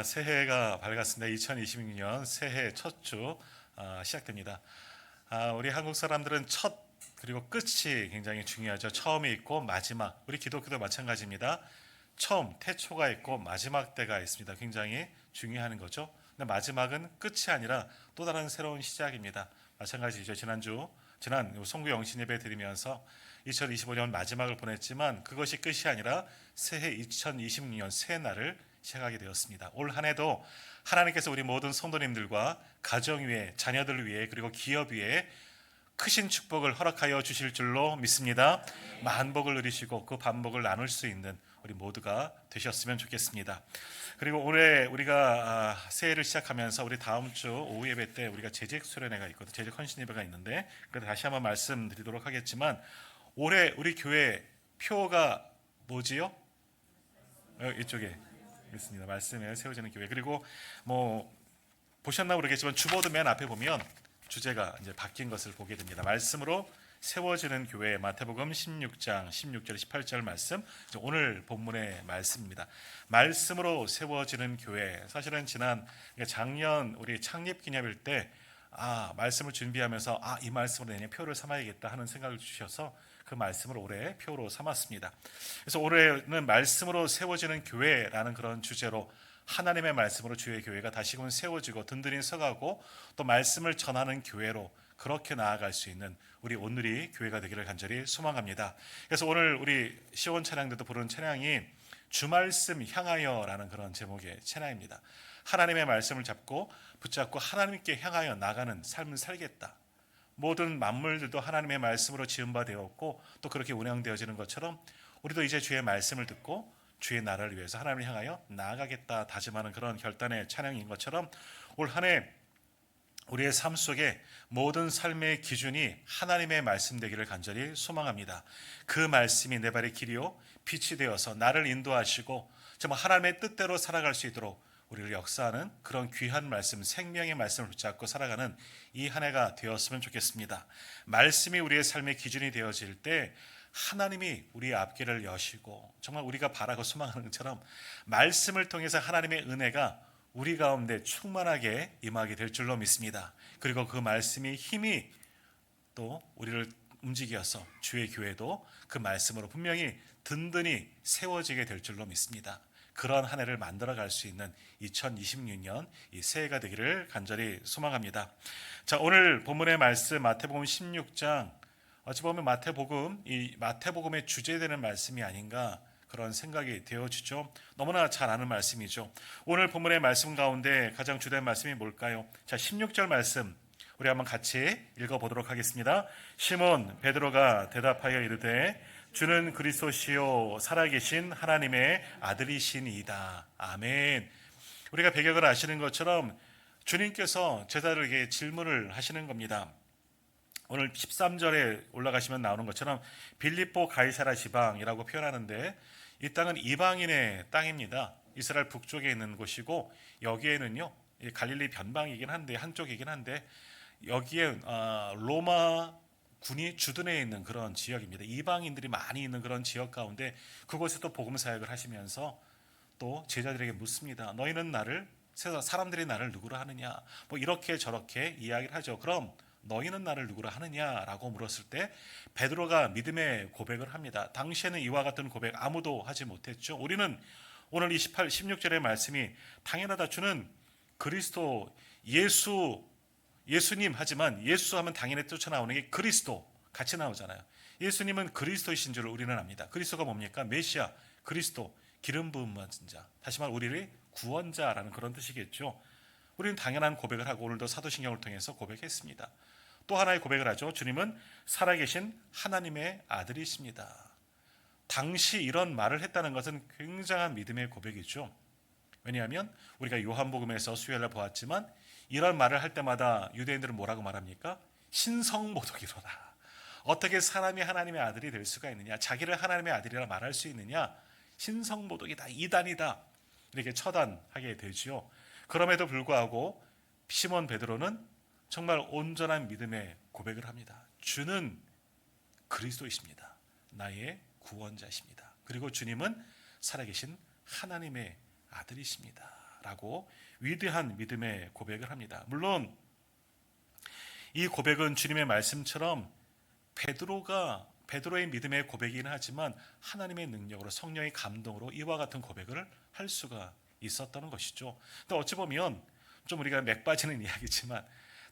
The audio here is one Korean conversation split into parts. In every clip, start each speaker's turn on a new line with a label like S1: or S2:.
S1: 새해가 밝았습니다. 2026년 새해 첫 주 시작됩니다. 우리 한국 사람들은 첫 그리고 끝이 굉장히 중요하죠. 처음이 있고 마지막. 우리 기독교도 마찬가지입니다. 처음 태초가 있고 마지막 때가 있습니다. 굉장히 중요한 거죠. 근데 마지막은 끝이 아니라 또 다른 새로운 시작입니다. 마찬가지죠. 지난 송구 영신 예배 드리면서 2025년 마지막을 보냈지만 그것이 끝이 아니라 새해 2026년 새해날을 시작하게 되었습니다. 올 한 해도 하나님께서 우리 모든 성도님들과 가정 위에, 자녀들 위에, 그리고 기업 위에 크신 축복을 허락하여 주실 줄로 믿습니다. 만복을 누리시고 그 반복을 나눌 수 있는 우리 모두가 되셨으면 좋겠습니다. 그리고 올해 우리가 새해를 시작하면서 우리 다음 주 오후 예배 때 우리가 재직 수련회가 있거든요. 재직 헌신 예배가 있는데 다시 한번 말씀드리도록 하겠지만 올해 우리 교회 표가 뭐지요? 이쪽에 있습니다. 말씀에 세워지는 교회. 그리고 보셨나 모르겠지만 주보드 맨 앞에 보면 주제가 이제 바뀐 것을 보게 됩니다. 말씀으로 세워지는 교회, 마태복음 16장 16절 18절 말씀, 오늘 본문의 말씀입니다. 말씀으로 세워지는 교회. 사실은 작년 우리 창립 기념일 때 말씀을 준비하면서 이 말씀으로 내년 표를 삼아야겠다 하는 생각을 주셔서 그 말씀을 올해 표로 삼았습니다. 그래서 올해는 말씀으로 세워지는 교회라는 그런 주제로 하나님의 말씀으로 주의 교회가 다시금 세워지고 든든히 서가고 또 말씀을 전하는 교회로 그렇게 나아갈 수 있는 우리 오늘이 교회가 되기를 간절히 소망합니다. 그래서 오늘 우리 시온 찬양들도 부르는 찬양이 주말씀 향하여라는 그런 제목의 찬양입니다. 하나님의 말씀을 붙잡고 하나님께 향하여 나가는 삶을 살겠다. 모든 만물들도 하나님의 말씀으로 지은 바 되었고 또 그렇게 운영되어지는 것처럼 우리도 이제 주의 말씀을 듣고 주의 나라를 위해서 하나님을 향하여 나아가겠다 다짐하는 그런 결단의 찬양인 것처럼 올 한 해 우리의 삶 속에 모든 삶의 기준이 하나님의 말씀 되기를 간절히 소망합니다. 그 말씀이 내 발의 길이요 빛이 되어서 나를 인도하시고 정말 하나님의 뜻대로 살아갈 수 있도록 우리를 역사하는 그런 귀한 말씀, 생명의 말씀을 붙잡고 살아가는 이 한 해가 되었으면 좋겠습니다. 말씀이 우리의 삶의 기준이 되어질 때 하나님이 우리의 앞길을 여시고 정말 우리가 바라고 소망하는 것처럼 말씀을 통해서 하나님의 은혜가 우리 가운데 충만하게 임하게 될 줄로 믿습니다. 그리고 그 말씀이 힘이 또 우리를 움직여서 주의 교회도 그 말씀으로 분명히 든든히 세워지게 될 줄로 믿습니다. 그런 한 해를 만들어갈 수 있는 2026년 이 새해가 되기를 간절히 소망합니다. 자, 오늘 본문의 말씀 마태복음 16장 어찌 보면 마태복음의 주제되는 말씀이 아닌가 그런 생각이 되어지죠. 너무나 잘 아는 말씀이죠. 오늘 본문의 말씀 가운데 가장 주된 말씀이 뭘까요? 자, 16절 말씀 우리 한번 같이 읽어보도록 하겠습니다. 시몬 베드로가 대답하여 이르되 주는 그리스도시요 살아계신 하나님의 아들이시니이다. 아멘. 우리가 배경을 아시는 것처럼 주님께서 제자들에게 질문을 하시는 겁니다. 오늘 13절에 올라가시면 나오는 것처럼 빌립보 가이사라 지방이라고 표현하는데 이 땅은 이방인의 땅입니다. 이스라엘 북쪽에 있는 곳이고 여기에는요 갈릴리 변방이긴 한데 한쪽이긴 한데 여기에 로마 군이 주둔해 있는 그런 지역입니다. 이방인들이 많이 있는 그런 지역 가운데 그곳에 또 복음 사역을 하시면서 또 제자들에게 묻습니다. 너희는 사람들이 나를 누구라 하느냐? 이렇게 저렇게 이야기를 하죠. 그럼 너희는 나를 누구라 하느냐라고 물었을 때 베드로가 믿음의 고백을 합니다. 당시에는 이와 같은 고백 아무도 하지 못했죠. 우리는 오늘 16절의 말씀이 당연하다. 주는 그리스도 예수님 하지만 예수 하면 당연히 뛰쳐나오는 게 그리스도 같이 나오잖아요. 예수님은 그리스도이신 줄 우리는 압니다. 그리스도가 뭡니까? 메시아, 그리스도, 기름 부음 받은 자. 다시 말해 우리를 구원자라는 그런 뜻이겠죠. 우리는 당연한 고백을 하고 오늘도 사도신경을 통해서 고백했습니다. 또 하나의 고백을 하죠. 주님은 살아계신 하나님의 아들이십니다. 당시 이런 말을 했다는 것은 굉장한 믿음의 고백이죠. 왜냐하면 우리가 요한복음에서 수요일날 보았지만 이런 말을 할 때마다 유대인들은 뭐라고 말합니까? 신성모독이로다. 어떻게 사람이 하나님의 아들이 될 수가 있느냐? 자기를 하나님의 아들이라 말할 수 있느냐? 신성모독이다. 이단이다. 이렇게 처단하게 되지요. 그럼에도 불구하고 시몬 베드로는 정말 온전한 믿음의 고백을 합니다. 주는 그리스도이십니다. 나의 구원자십니다. 그리고 주님은 살아계신 하나님의 아들이십니다. 있다라고 위대한 믿음의 고백을 합니다. 물론 이 고백은 주님의 말씀처럼 베드로의 믿음의 고백이긴 하지만 하나님의 능력으로 성령의 감동으로 이와 같은 고백을 할 수가 있었다는 것이죠. 또 어찌 보면 좀 우리가 맥 빠지는 이야기지만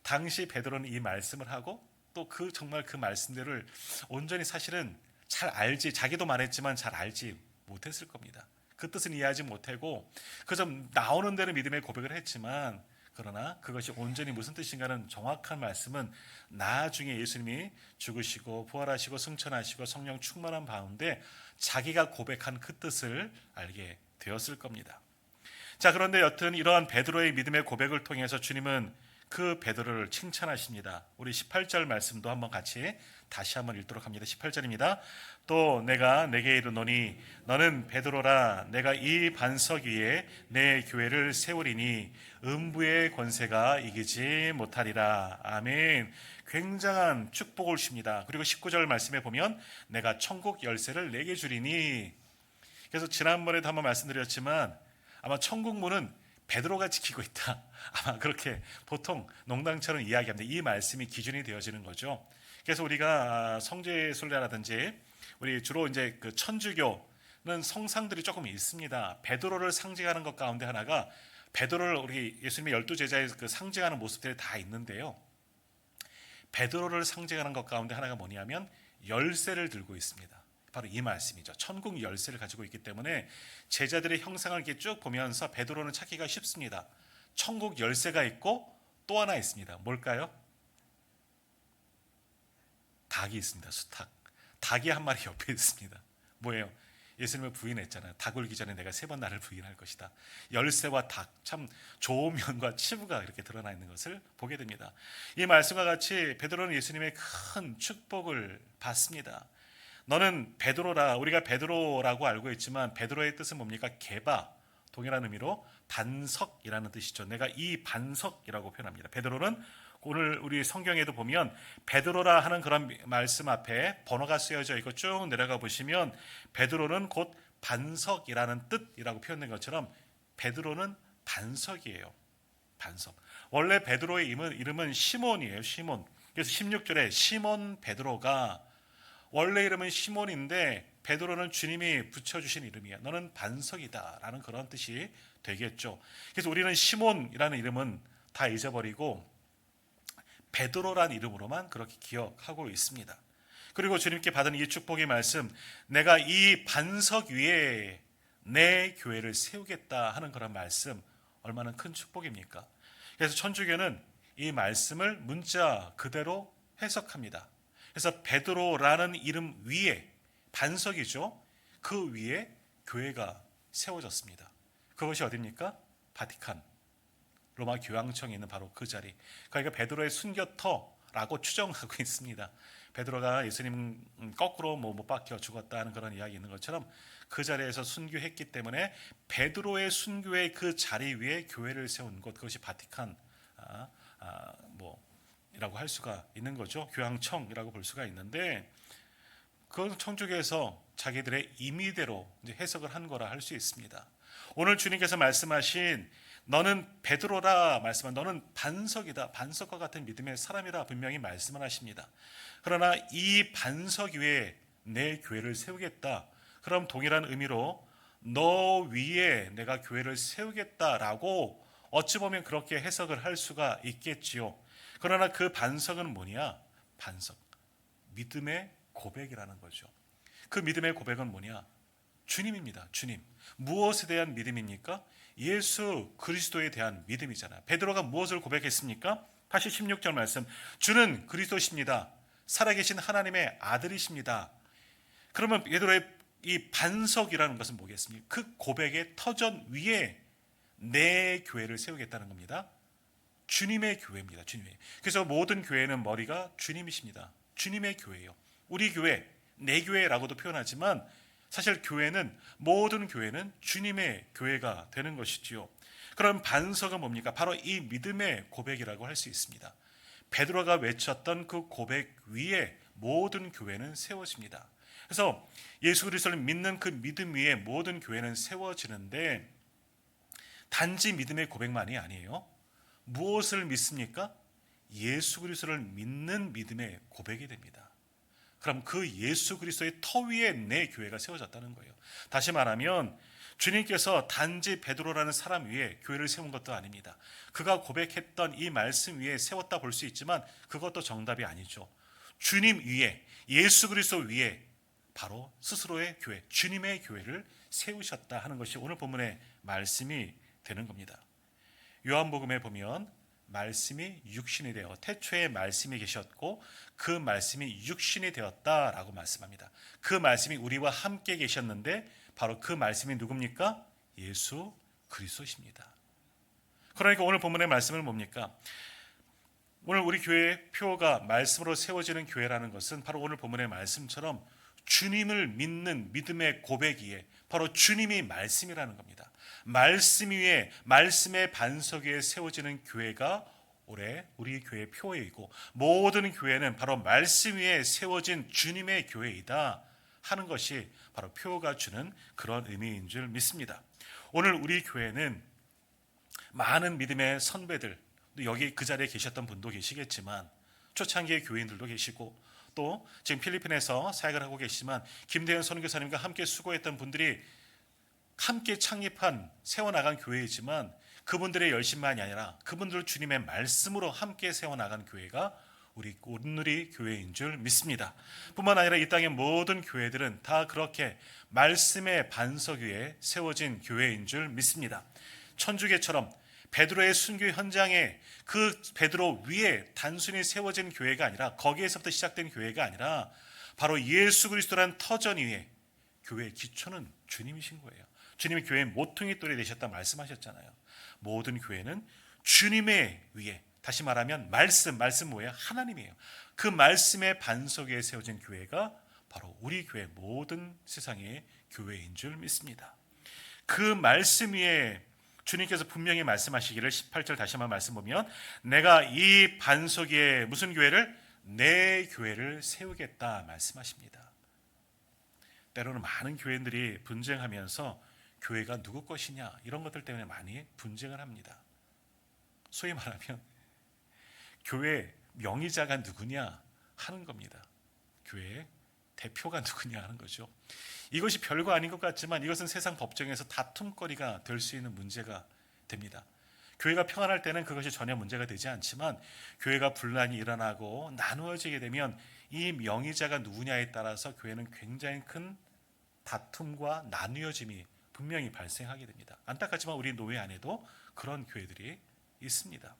S1: 당시 베드로는 이 말씀을 하고 또 정말 그 말씀들을 온전히 사실은 잘 알지, 자기도 말했지만 잘 알지 못했을 겁니다. 그 뜻은 이해하지 못하고 그저 나오는 대로 믿음의 고백을 했지만, 그러나 그것이 온전히 무슨 뜻인가는 정확한 말씀은 나중에 예수님이 죽으시고 부활하시고 승천하시고 성령 충만한 가운데 자기가 고백한 그 뜻을 알게 되었을 겁니다. 자, 그런데 여튼 이러한 베드로의 믿음의 고백을 통해서 주님은 그 베드로를 칭찬하십니다. 우리 18절 말씀도 한번 같이 다시 한번 읽도록 합니다. 18절입니다. 또 내가 내게 이르노니 너는 베드로라. 내가 이 반석 위에 내 교회를 세우리니 음부의 권세가 이기지 못하리라. 아멘. 굉장한 축복을 주십니다. 그리고 19절 말씀에 보면 내가 천국 열쇠를 내게 주리니. 그래서 지난번에도 한번 말씀드렸지만 아마 천국 문은 베드로가 지키고 있다. 아마 그렇게 보통 농담처럼 이야기합니다. 이 말씀이 기준이 되어지는 거죠. 그래서 우리가 성지순례라든지 우리 주로 이제 그 천주교는 성상들이 조금 있습니다. 베드로를 상징하는 것 가운데 하나가 베드로를 우리 예수님의 12제자의 그 상징하는 모습들이 다 있는데요. 베드로를 상징하는 것 가운데 하나가 뭐냐면 열쇠를 들고 있습니다. 바로 이 말씀이죠. 천국 열쇠를 가지고 있기 때문에 제자들의 형상을 이렇게 쭉 보면서 베드로는 찾기가 쉽습니다. 천국 열쇠가 있고 또 하나 있습니다. 뭘까요? 닭이 있습니다. 수탉. 닭이 한 마리 옆에 있습니다. 뭐예요? 예수님을 부인했잖아요. 닭 울기 전에 내가 3번 나를 부인할 것이다. 열쇠와 닭, 참 좋은 면과 치부가 이렇게 드러나 있는 것을 보게 됩니다. 이 말씀과 같이 베드로는 예수님의 큰 축복을 받습니다. 너는 베드로라. 우리가 베드로라고 알고 있지만 베드로의 뜻은 뭡니까? 게바, 동일한 의미로 반석이라는 뜻이죠. 내가 이 반석이라고 표현합니다. 베드로는 오늘 우리 성경에도 보면 베드로라 하는 그런 말씀 앞에 번호가 쓰여져 있고 쭉 내려가 보시면 베드로는 곧 반석이라는 뜻이라고 표현된 것처럼 베드로는 반석이에요. 반석. 원래 베드로의 이름은 시몬이에요. 시몬. 그래서 16절에 시몬 베드로가 원래 이름은 시몬인데 베드로는 주님이 붙여주신 이름이야. 너는 반석이다 라는 그런 뜻이 되겠죠. 그래서 우리는 시몬이라는 이름은 다 잊어버리고 베드로란 이름으로만 그렇게 기억하고 있습니다. 그리고 주님께 받은 이 축복의 말씀, 내가 이 반석 위에 내 교회를 세우겠다 하는 그런 말씀, 얼마나 큰 축복입니까? 그래서 천주교는 이 말씀을 문자 그대로 해석합니다. 그래서 베드로라는 이름 위에 반석이죠. 그 위에 교회가 세워졌습니다. 그것이 어디입니까? 바티칸, 로마 교황청에 있는 바로 그 자리. 그러니까 베드로의 순교터라고 추정하고 있습니다. 베드로가 예수님 거꾸로 못 박혀 죽었다 하는 그런 이야기 있는 것처럼 그 자리에서 순교했기 때문에 베드로의 순교의 그 자리 위에 교회를 세운 곳, 그것이 바티칸 이라고 할 수가 있는 거죠. 교황청이라고 볼 수가 있는데 그건 천주교에서 자기들의 임의대로 이제 해석을 한 거라 할 수 있습니다. 오늘 주님께서 말씀하신 너는 베드로라 말씀한 너는 반석이다. 반석과 같은 믿음의 사람이라 분명히 말씀을 하십니다. 그러나 이 반석 위에 내 교회를 세우겠다. 그럼 동일한 의미로 너 위에 내가 교회를 세우겠다라고 어찌 보면 그렇게 해석을 할 수가 있겠지요. 그러나 그 반석은 뭐냐? 반석. 믿음의 고백이라는 거죠. 그 믿음의 고백은 뭐냐? 주님입니다. 주님. 무엇에 대한 믿음입니까? 예수 그리스도에 대한 믿음이잖아요. 베드로가 무엇을 고백했습니까? 다시 16절 말씀. 주는 그리스도십니다. 살아계신 하나님의 아들이십니다. 그러면 베드로의 이 반석이라는 것은 뭐겠습니까? 그 고백의 터전 위에 내 교회를 세우겠다는 겁니다. 주님의 교회입니다. 주님의. 그래서 모든 교회는 머리가 주님이십니다. 주님의 교회예요. 우리 교회, 내 교회라고도 표현하지만 사실 교회는 모든 교회는 주님의 교회가 되는 것이지요. 그럼 반석은 뭡니까? 바로 이 믿음의 고백이라고 할 수 있습니다. 베드로가 외쳤던 그 고백 위에 모든 교회는 세워집니다. 그래서 예수 그리스도를 믿는 그 믿음 위에 모든 교회는 세워지는데 단지 믿음의 고백만이 아니에요. 무엇을 믿습니까? 예수 그리스도를 믿는 믿음의 고백이 됩니다. 그럼 그 예수 그리스도의 터 위에 내 교회가 세워졌다는 거예요. 다시 말하면 주님께서 단지 베드로라는 사람 위에 교회를 세운 것도 아닙니다. 그가 고백했던 이 말씀 위에 세웠다 볼 수 있지만 그것도 정답이 아니죠. 주님 위에, 예수 그리스도 위에 바로 스스로의 교회, 주님의 교회를 세우셨다 하는 것이 오늘 본문의 말씀이 되는 겁니다. 요한복음에 보면 말씀이 육신이 되어 태초에 말씀이 계셨고 그 말씀이 육신이 되었다라고 말씀합니다. 그 말씀이 우리와 함께 계셨는데 바로 그 말씀이 누굽니까? 예수 그리스도십니다. 그러니까 오늘 본문의 말씀은 뭡니까? 오늘 우리 교회의 표가 말씀으로 세워지는 교회라는 것은 바로 오늘 본문의 말씀처럼 주님을 믿는 믿음의 고백이에 바로 주님이 말씀이라는 겁니다. 말씀 위에 말씀의 반석 위에 세워지는 교회가 올해 우리 교회의 표이고 모든 교회는 바로 말씀 위에 세워진 주님의 교회이다 하는 것이 바로 표가 주는 그런 의미인 줄 믿습니다. 오늘 우리 교회는 많은 믿음의 선배들, 여기 그 자리에 계셨던 분도 계시겠지만 초창기의 교인들도 계시고 또 지금 필리핀에서 사역을 하고 계시지만 김대현 선교사님과 함께 수고했던 분들이 함께 창립한 세워나간 교회이지만 그분들의 열심만이 아니라 그분들 주님의 말씀으로 함께 세워나간 교회가 우리 오늘의 교회인 줄 믿습니다. 뿐만 아니라 이 땅의 모든 교회들은 다 그렇게 말씀의 반석 위에 세워진 교회인 줄 믿습니다. 천주교처럼 베드로의 순교 현장에 그 베드로 위에 단순히 세워진 교회가 아니라 거기에서부터 시작된 교회가 아니라 바로 예수 그리스도라는 터전 위에 교회의 기초는 주님이신 거예요. 주님이 교회의 모퉁이 돌이 되셨다 말씀하셨잖아요. 모든 교회는 주님의 위에, 다시 말하면 말씀 뭐예요? 하나님이에요. 그 말씀의 반석 위에 세워진 교회가 바로 우리 교회 모든 세상의 교회인 줄 믿습니다. 그 말씀 위에 주님께서 분명히 말씀하시기를 18절 다시 한번 말씀 보면 내가 이 반석 위에 무슨 교회를? 내 교회를 세우겠다 말씀하십니다. 때로는 많은 교회들이 분쟁하면서 교회가 누구 것이냐 이런 것들 때문에 많이 분쟁을 합니다. 소위 말하면 교회 명의자가 누구냐 하는 겁니다. 교회 대표가 누구냐 하는 거죠. 이것이 별거 아닌 것 같지만 이것은 세상 법정에서 다툼거리가 될 수 있는 문제가 됩니다. 교회가 평안할 때는 그것이 전혀 문제가 되지 않지만 교회가 분란이 일어나고 나누어지게 되면 이 명의자가 누구냐에 따라서 교회는 굉장히 큰 다툼과 나누어짐이 분명히 발생하게 됩니다. 안타깝지만 우리 노회 안에도 그런 교회들이 있습니다.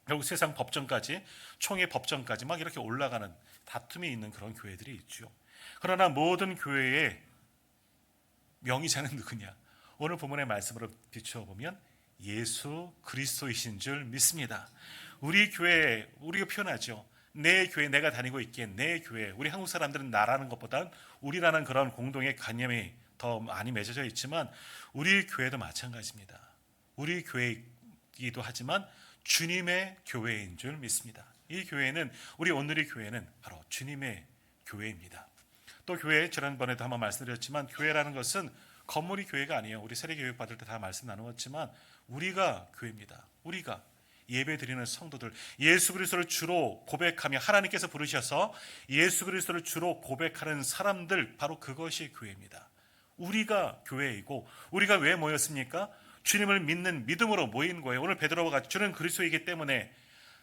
S1: 결국 세상 법정까지 총회 법정까지 막 이렇게 올라가는 다툼이 있는 그런 교회들이 있죠. 그러나 모든 교회의 명의자는 누구냐? 오늘 본문의 말씀으로 비추어 보면 예수 그리스도이신 줄 믿습니다. 우리 교회 우리가 표현하죠. 내 교회 내가 다니고 있기에 내 교회 우리 한국 사람들은 나라는 것보단 우리라는 그런 공동의 관념이 더 많이 맺어져 있지만 우리 교회도 마찬가지입니다. 우리 교회이기도 하지만 주님의 교회인 줄 믿습니다. 이 교회는 우리 오늘의 교회는 바로 주님의 교회입니다. 또 교회 지난번에도 한번 말씀드렸지만 교회라는 것은 건물이 교회가 아니에요. 우리 세례교육 받을 때 다 말씀 나누었지만 우리가 교회입니다. 우리가 예배 드리는 성도들 예수 그리스도를 주로 고백하며 하나님께서 부르셔서 예수 그리스도를 주로 고백하는 사람들 바로 그것이 교회입니다. 우리가 교회이고 우리가 왜 모였습니까? 주님을 믿는 믿음으로 모인 거예요. 오늘 베드로가 같이 주는 그리스도이기 때문에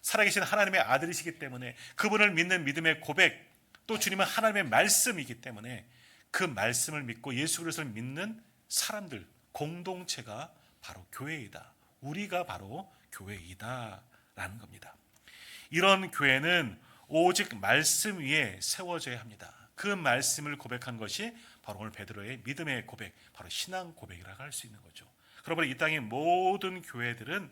S1: 살아계신 하나님의 아들이시기 때문에 그분을 믿는 믿음의 고백 또 주님은 하나님의 말씀이기 때문에 그 말씀을 믿고 예수 그리스도를 믿는 사람들 공동체가 바로 교회이다. 우리가 바로 교회이다라는 겁니다. 이런 교회는 오직 말씀 위에 세워져야 합니다. 그 말씀을 고백한 것이 바로 오늘 베드로의 믿음의 고백, 바로 신앙 고백이라고 할 수 있는 거죠. 그러므로 이 땅의 모든 교회들은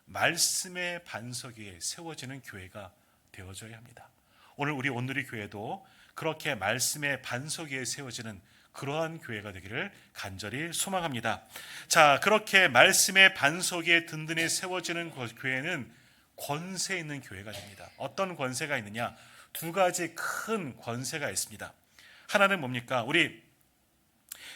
S1: 말씀의 반석 위에 세워지는 교회가 되어져야 합니다. 오늘 우리 온누리 교회도 그렇게 말씀의 반석 위에 세워지는 그러한 교회가 되기를 간절히 소망합니다. 자, 그렇게 말씀의 반석 위에 든든히 세워지는 교회는 권세 있는 교회가 됩니다. 어떤 권세가 있느냐? 두 가지 큰 권세가 있습니다. 하나는 뭡니까? 우리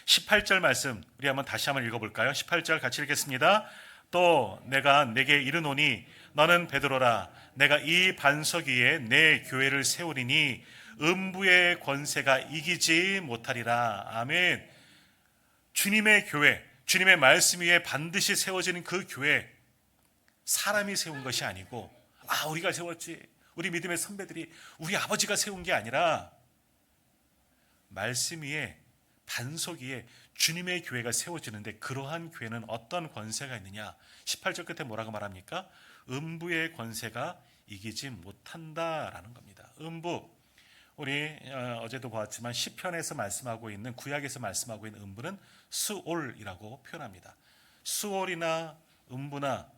S1: 18절 말씀 우리 다시 한번 읽어볼까요? 18절 같이 읽겠습니다. 또 내가 내게 이르노니 너는 베드로라. 내가 이 반석 위에 내 교회를 세우리니 음부의 권세가 이기지 못하리라. 아멘. 주님의 교회, 주님의 말씀 위에 반드시 세워지는 그 교회, 사람이 세운 것이 아니고 우리가 세웠지, 우리 믿음의 선배들이, 우리 아버지가 세운 게 아니라 말씀 위에, 반석 위에 주님의 교회가 세워지는데, 그러한 교회는 어떤 권세가 있느냐? 18절 끝에 뭐라고 말합니까? 음부의 권세가 이기지 못한다라는 겁니다. 음부, 우리 어제도 보았지만 시편에서 말씀하고 있는, 구약에서 말씀하고 있는 음부는 수올이라고 표현합니다. 수올이나 음부나,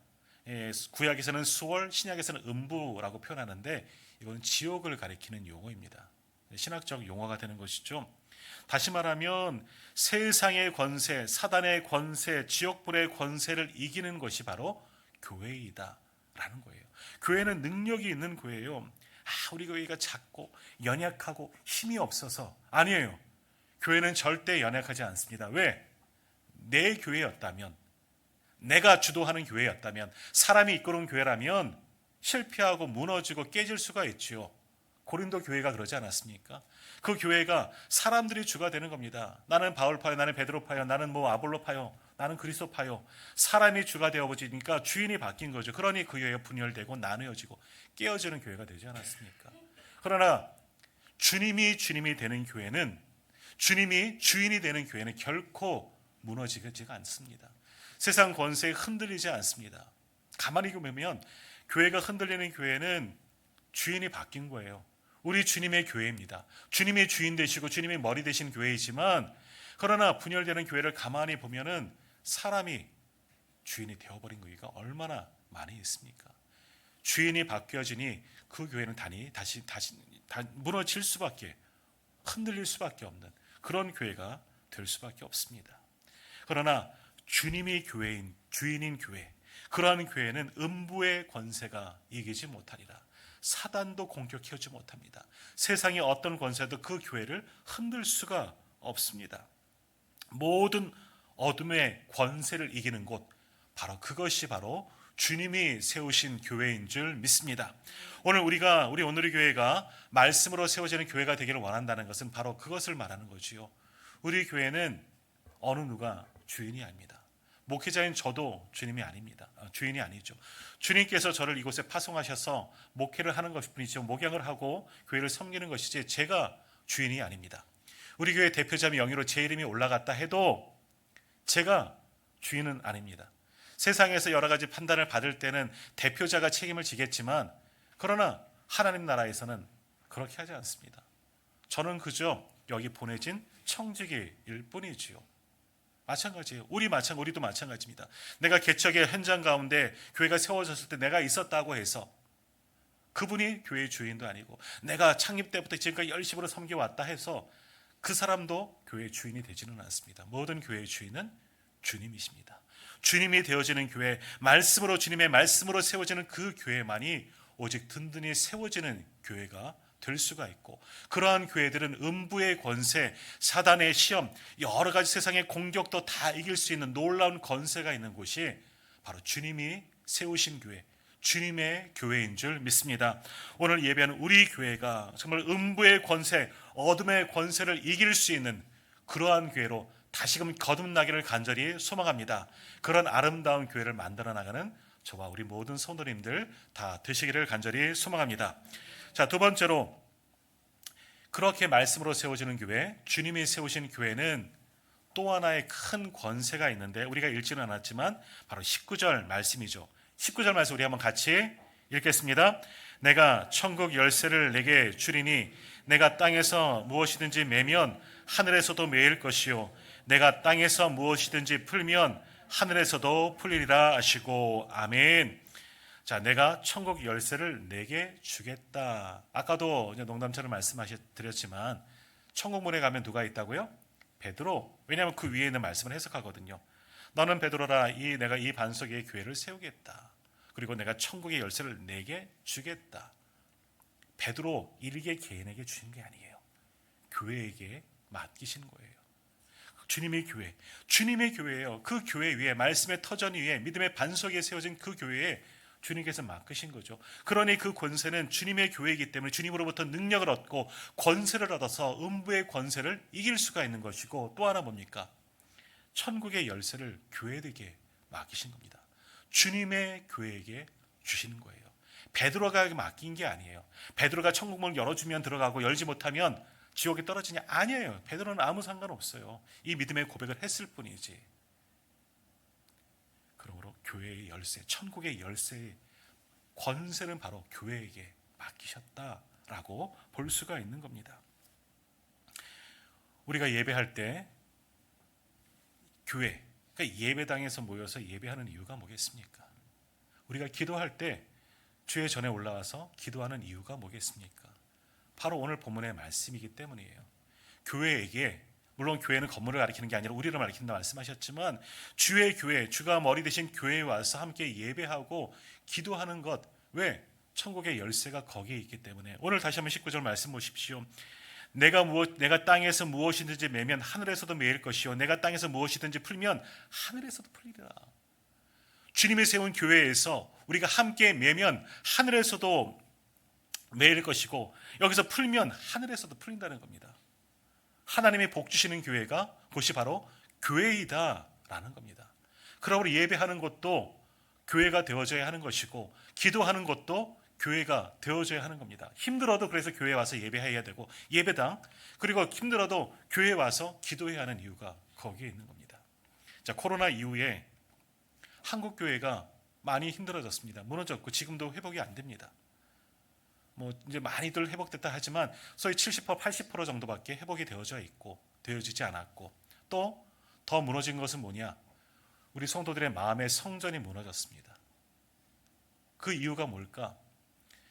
S1: 구약에서는 수올, 신약에서는 음부라고 표현하는데, 이건 지옥을 가리키는 용어입니다. 신학적 용어가 되는 것이죠. 다시 말하면 세상의 권세, 사단의 권세, 지옥불의 권세를 이기는 것이 바로 교회이다라는 거예요. 교회는 능력이 있는 교회예요. 우리 교회가 작고 연약하고 힘이 없어서, 아니에요. 교회는 절대 연약하지 않습니다. 왜? 내 교회였다면, 내가 주도하는 교회였다면, 사람이 이끄는 교회라면 실패하고 무너지고 깨질 수가 있지요. 고린도 교회가 그러지 않았습니까? 그 교회가 사람들이 주가 되는 겁니다. 나는 바울파요, 나는 베드로파요, 나는 아볼로파요, 나는 그리스도파요. 사람이 주가 되어버리니까 주인이 바뀐 거죠. 그러니 그 교회가 분열되고 나누어지고 깨어지는 교회가 되지 않았습니까? 그러나 주님이 되는 교회는, 주님이 주인이 되는 교회는 결코 무너지지가 않습니다. 세상 권세에 흔들리지 않습니다. 가만히 보면 교회가 흔들리는 교회는 주인이 바뀐 거예요. 우리 주님의 교회입니다. 주님이 주인 되시고 주님이 머리 되신 교회이지만, 그러나 분열되는 교회를 가만히 보면은 사람이 주인이 되어버린 교회가 얼마나 많이 있습니까? 주인이 바뀌어지니 그 교회는 다시 무너질 수밖에, 흔들릴 수밖에 없는 그런 교회가 될 수밖에 없습니다. 그러나 주님이 교회인, 주인인 교회, 그러한 교회는 음부의 권세가 이기지 못하리라. 사단도 공격해오지 못합니다. 세상의 어떤 권세도 그 교회를 흔들 수가 없습니다. 모든 어둠의 권세를 이기는 곳, 바로 그것이 바로 주님이 세우신 교회인 줄 믿습니다. 우리 오늘의 교회가 말씀으로 세워지는 교회가 되기를 원한다는 것은 바로 그것을 말하는 거지요. 우리 교회는 어느 누가 주인이 아닙니다. 목회자인 저도 주님이 아닙니다. 주인이 아니죠. 주님께서 저를 이곳에 파송하셔서 목회를 하는 것뿐이죠. 목양을 하고 교회를 섬기는 것이지 제가 주인이 아닙니다. 우리 교회 대표자 명의로 제 이름이 올라갔다 해도 제가 주인은 아닙니다. 세상에서 여러 가지 판단을 받을 때는 대표자가 책임을 지겠지만, 그러나 하나님 나라에서는 그렇게 하지 않습니다. 저는 그저 여기 보내진 청지기일 뿐이지요. 마찬가지예요. 우리도 마찬가지입니다. 내가 개척의 현장 가운데 교회가 세워졌을 때 내가 있었다고 해서 그분이 교회의 주인도 아니고, 내가 창립 때부터 지금까지 열심으로 섬겨왔다 해서 그 사람도 교회의 주인이 되지는 않습니다. 모든 교회의 주인은 주님이십니다. 주님이 되어지는 교회, 말씀으로, 주님의 말씀으로 세워지는 그 교회만이 오직 든든히 세워지는 교회가 될 수가 있고, 그러한 교회들은 음부의 권세, 사단의 시험, 여러 가지 세상의 공격도 다 이길 수 있는 놀라운 권세가 있는 곳이 바로 주님이 세우신 교회, 주님의 교회인 줄 믿습니다. 오늘 예배하는 우리 교회가 정말 음부의 권세, 어둠의 권세를 이길 수 있는 그러한 교회로 다시금 거듭나기를 간절히 소망합니다. 그런 아름다운 교회를 만들어 나가는 저와 우리 모든 성도님들 다 되시기를 간절히 소망합니다. 자, 두 번째로, 그렇게 말씀으로 세워지는 교회, 주님이 세우신 교회는 또 하나의 큰 권세가 있는데 우리가 읽지는 않았지만 바로 19절 말씀이죠. 19절 말씀 우리 한번 같이 읽겠습니다. 내가 천국 열쇠를 내게 주리니 내가 땅에서 무엇이든지 매면 하늘에서도 매일 것이요 내가 땅에서 무엇이든지 풀면 하늘에서도 풀리리라 하시고. 아멘. 자, 내가 천국 열쇠를 내게 주겠다. 아까도 농담처럼 말씀드렸지만 천국문에 가면 누가 있다고요? 베드로. 왜냐하면 그 위에 있는 말씀을 해석하거든요. 너는 베드로라. 내가 이 반석 위에 교회를 세우겠다. 그리고 내가 천국의 열쇠를 내게 주겠다. 베드로 일개 개인에게 주신 게 아니에요. 교회에게 맡기신 거예요. 주님의 교회, 주님의 교회예요. 그 교회 위에, 말씀의 터전 위에, 믿음의 반석 위에 세워진 그 교회에 주님께서 맡기신 거죠. 그러니 그 권세는 주님의 교회이기 때문에 주님으로부터 능력을 얻고 권세를 얻어서 음부의 권세를 이길 수가 있는 것이고, 또 하나 뭡니까? 천국의 열쇠를 교회에게 맡기신 겁니다. 주님의 교회에게 주시는 거예요. 베드로가 맡긴 게 아니에요. 베드로가 천국문을 열어주면 들어가고 열지 못하면 지옥에 떨어지냐? 아니에요. 베드로는 아무 상관없어요. 이 믿음의 고백을 했을 뿐이지. 그러므로 교회의 열쇠, 천국의 열쇠의 권세는 바로 교회에게 맡기셨다라고 볼 수가 있는 겁니다. 우리가 예배할 때 교회, 그러니까 예배당에서 모여서 예배하는 이유가 뭐겠습니까? 우리가 기도할 때 주의 전에 올라와서 기도하는 이유가 뭐겠습니까? 바로 오늘 본문의 말씀이기 때문이에요. 교회에게, 물론 교회는 건물을 가리키는 게 아니라 우리를 가리킨다 말씀하셨지만, 주의 교회, 주가 머리 대신 교회에 와서 함께 예배하고 기도하는 것, 왜? 천국의 열쇠가 거기에 있기 때문에. 오늘 다시 한번 19절 말씀 보십시오. 내가 땅에서 무엇이든지 매면 하늘에서도 매일 것이요 내가 땅에서 무엇이든지 풀면 하늘에서도 풀리리라. 주님이 세운 교회에서 우리가 함께 매면 하늘에서도 매일 것이고, 여기서 풀면 하늘에서도 풀린다는 겁니다. 하나님이 복 주시는 교회가 그것이 바로 교회이다라는 겁니다. 그러므로 예배하는 것도 교회가 되어져야 하는 것이고, 기도하는 것도 교회가 되어져야 하는 겁니다. 힘들어도 그래서 교회에 와서 예배해야 되고, 예배당, 그리고 힘들어도 교회에 와서 기도해야 하는 이유가 거기에 있는 겁니다. 자, 코로나 이후에 한국 교회가 많이 힘들어졌습니다. 무너졌고 지금도 회복이 안 됩니다. 이제 많이들 회복됐다 하지만 소위 70%, 80% 정도밖에 회복이 되어져 있고 되어지지 않았고, 또 더 무너진 것은 뭐냐? 우리 성도들의 마음의 성전이 무너졌습니다. 그 이유가 뭘까?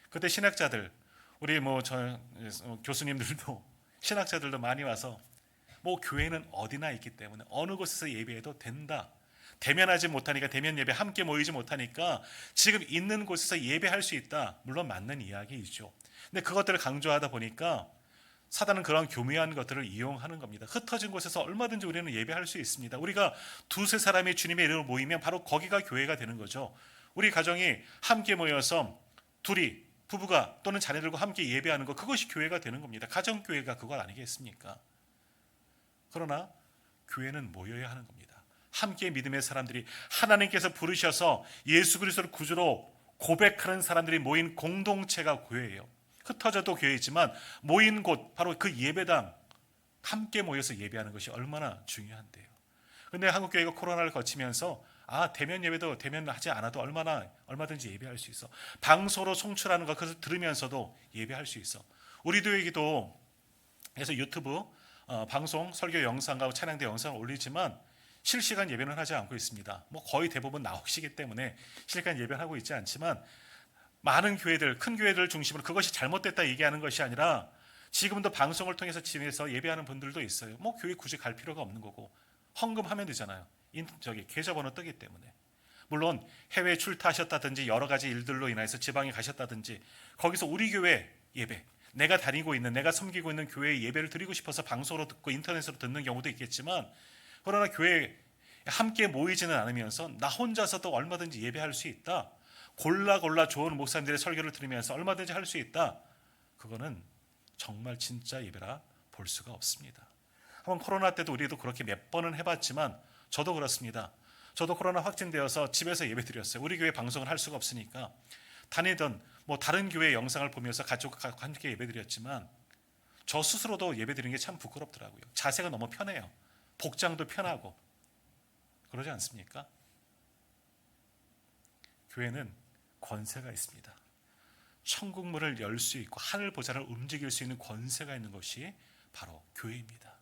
S1: 그때 신학자들, 우리 교수님들도 신학자들도 많이 와서 교회는 어디나 있기 때문에 어느 곳에서 예배해도 된다. 대면하지 못하니까, 대면 예배 함께 모이지 못하니까 지금 있는 곳에서 예배할 수 있다. 물론 맞는 이야기이죠. 근데 그것들을 강조하다 보니까 사단은 그런 교묘한 것들을 이용하는 겁니다. 흩어진 곳에서 얼마든지 우리는 예배할 수 있습니다. 우리가 두세 사람이 주님의 이름으로 모이면 바로 거기가 교회가 되는 거죠. 우리 가정이 함께 모여서 둘이, 부부가 또는 자녀들과 함께 예배하는 것, 그것이 교회가 되는 겁니다. 가정교회가 그것 아니겠습니까? 그러나 교회는 모여야 하는 겁니다. 함께 믿음의 사람들이, 하나님께서 부르셔서 예수 그리스도를 구주로 고백하는 사람들이 모인 공동체가 교회예요. 흩어져도 교회이지만 모인 곳, 바로 그 예배당, 함께 모여서 예배하는 것이 얼마나 중요한데요. 그런데 한국교회가 코로나를 거치면서 대면 예배도 대면하지 않아도 얼마든지 예배할 수 있어. 방송으로 송출하는 것, 그것을 들으면서도 예배할 수 있어. 우리도 여기도 해서 유튜브 방송, 설교 영상과 찬양대 영상을 올리지만 실시간 예배는 하지 않고 있습니다. 거의 대부분 나오시기 때문에 실시간 예배는 하고 있지 않지만, 많은 교회들, 큰 교회들 중심으로 그것이 잘못됐다 얘기하는 것이 아니라 지금도 방송을 통해서 집에서 예배하는 분들도 있어요. 교회 굳이 갈 필요가 없는 거고 헌금하면 되잖아요. 계좌번호 뜨기 때문에. 물론 해외 출타하셨다든지 여러 가지 일들로 인해서 지방에 가셨다든지 거기서 우리 교회 예배, 내가 다니고 있는, 내가 섬기고 있는 교회의 예배를 드리고 싶어서 방송으로 듣고 인터넷으로 듣는 경우도 있겠지만, 그러나 교회에 함께 모이지는 않으면서 나 혼자서도 얼마든지 예배할 수 있다. 골라 좋은 목사님들의 설교를 들으면서 얼마든지 할 수 있다. 그거는 정말 진짜 예배라 볼 수가 없습니다. 한번 코로나 때도 우리도 그렇게 몇 번은 해봤지만 저도 그렇습니다. 저도 코로나 확진되어서 집에서 예배 드렸어요. 우리 교회 방송을 할 수가 없으니까 다니던 다른 교회 영상을 보면서 가족과 함께 예배 드렸지만 저 스스로도 예배 드리는 게 참 부끄럽더라고요. 자세가 너무 편해요. 복장도 편하고. 그러지 않습니까? 교회는 권세가 있습니다. 천국 문을 열 수 있고 하늘 보좌를 움직일 수 있는 권세가 있는 것이 바로 교회입니다.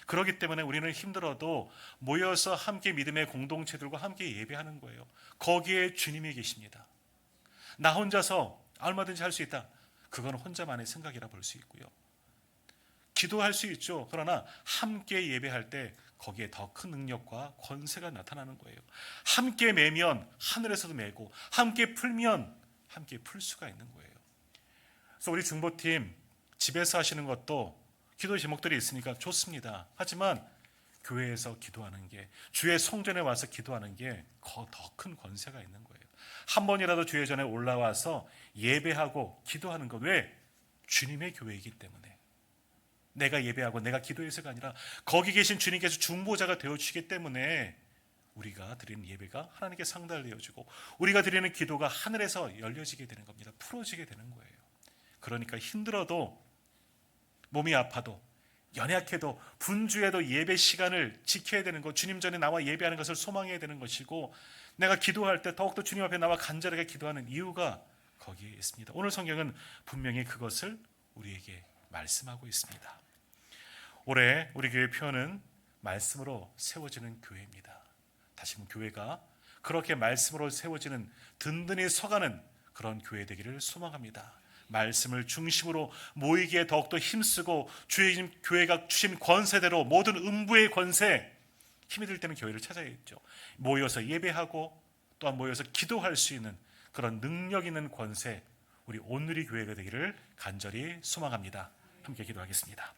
S1: 그렇기 때문에 우리는 힘들어도 모여서 함께 믿음의 공동체들과 함께 예배하는 거예요. 거기에 주님이 계십니다. 나 혼자서 얼마든지 할 수 있다. 그건 혼자만의 생각이라 볼 수 있고요. 기도할 수 있죠. 그러나 함께 예배할 때 거기에 더 큰 능력과 권세가 나타나는 거예요. 함께 매면 하늘에서도 매고, 함께 풀면 함께 풀 수가 있는 거예요. 그래서 우리 중보팀 집에서 하시는 것도 기도 제목들이 있으니까 좋습니다. 하지만 교회에서 기도하는 게, 주의 성전에 와서 기도하는 게 더 큰 권세가 있는 거예요. 한 번이라도 주의 전에 올라와서 예배하고 기도하는 것, 왜? 주님의 교회이기 때문에. 내가 예배하고 내가 기도해서가 아니라 거기 계신 주님께서 중보자가 되어주시기 때문에 우리가 드리는 예배가 하나님께 상달되어지고 우리가 드리는 기도가 하늘에서 열려지게 되는 겁니다. 풀어지게 되는 거예요. 그러니까 힘들어도, 몸이 아파도, 연약해도, 분주해도 예배 시간을 지켜야 되는 것, 주님 전에 나와 예배하는 것을 소망해야 되는 것이고, 내가 기도할 때 더욱더 주님 앞에 나와 간절하게 기도하는 이유가 거기에 있습니다. 오늘 성경은 분명히 그것을 우리에게 말씀하고 있습니다. 올해 우리 교회 표어는 말씀으로 세워지는 교회입니다. 다시 한번 교회가 그렇게 말씀으로 세워지는, 든든히 서가는 그런 교회 되기를 소망합니다. 말씀을 중심으로 모이기에 더욱더 힘쓰고 주의 교회가 주신 권세대로 모든 음부의 권세, 힘이 들 때는 교회를 찾아야겠죠. 모여서 예배하고 또한 모여서 기도할 수 있는 그런 능력 있는 권세, 우리 온누리 교회가 되기를 간절히 소망합니다. 함께 기도하겠습니다.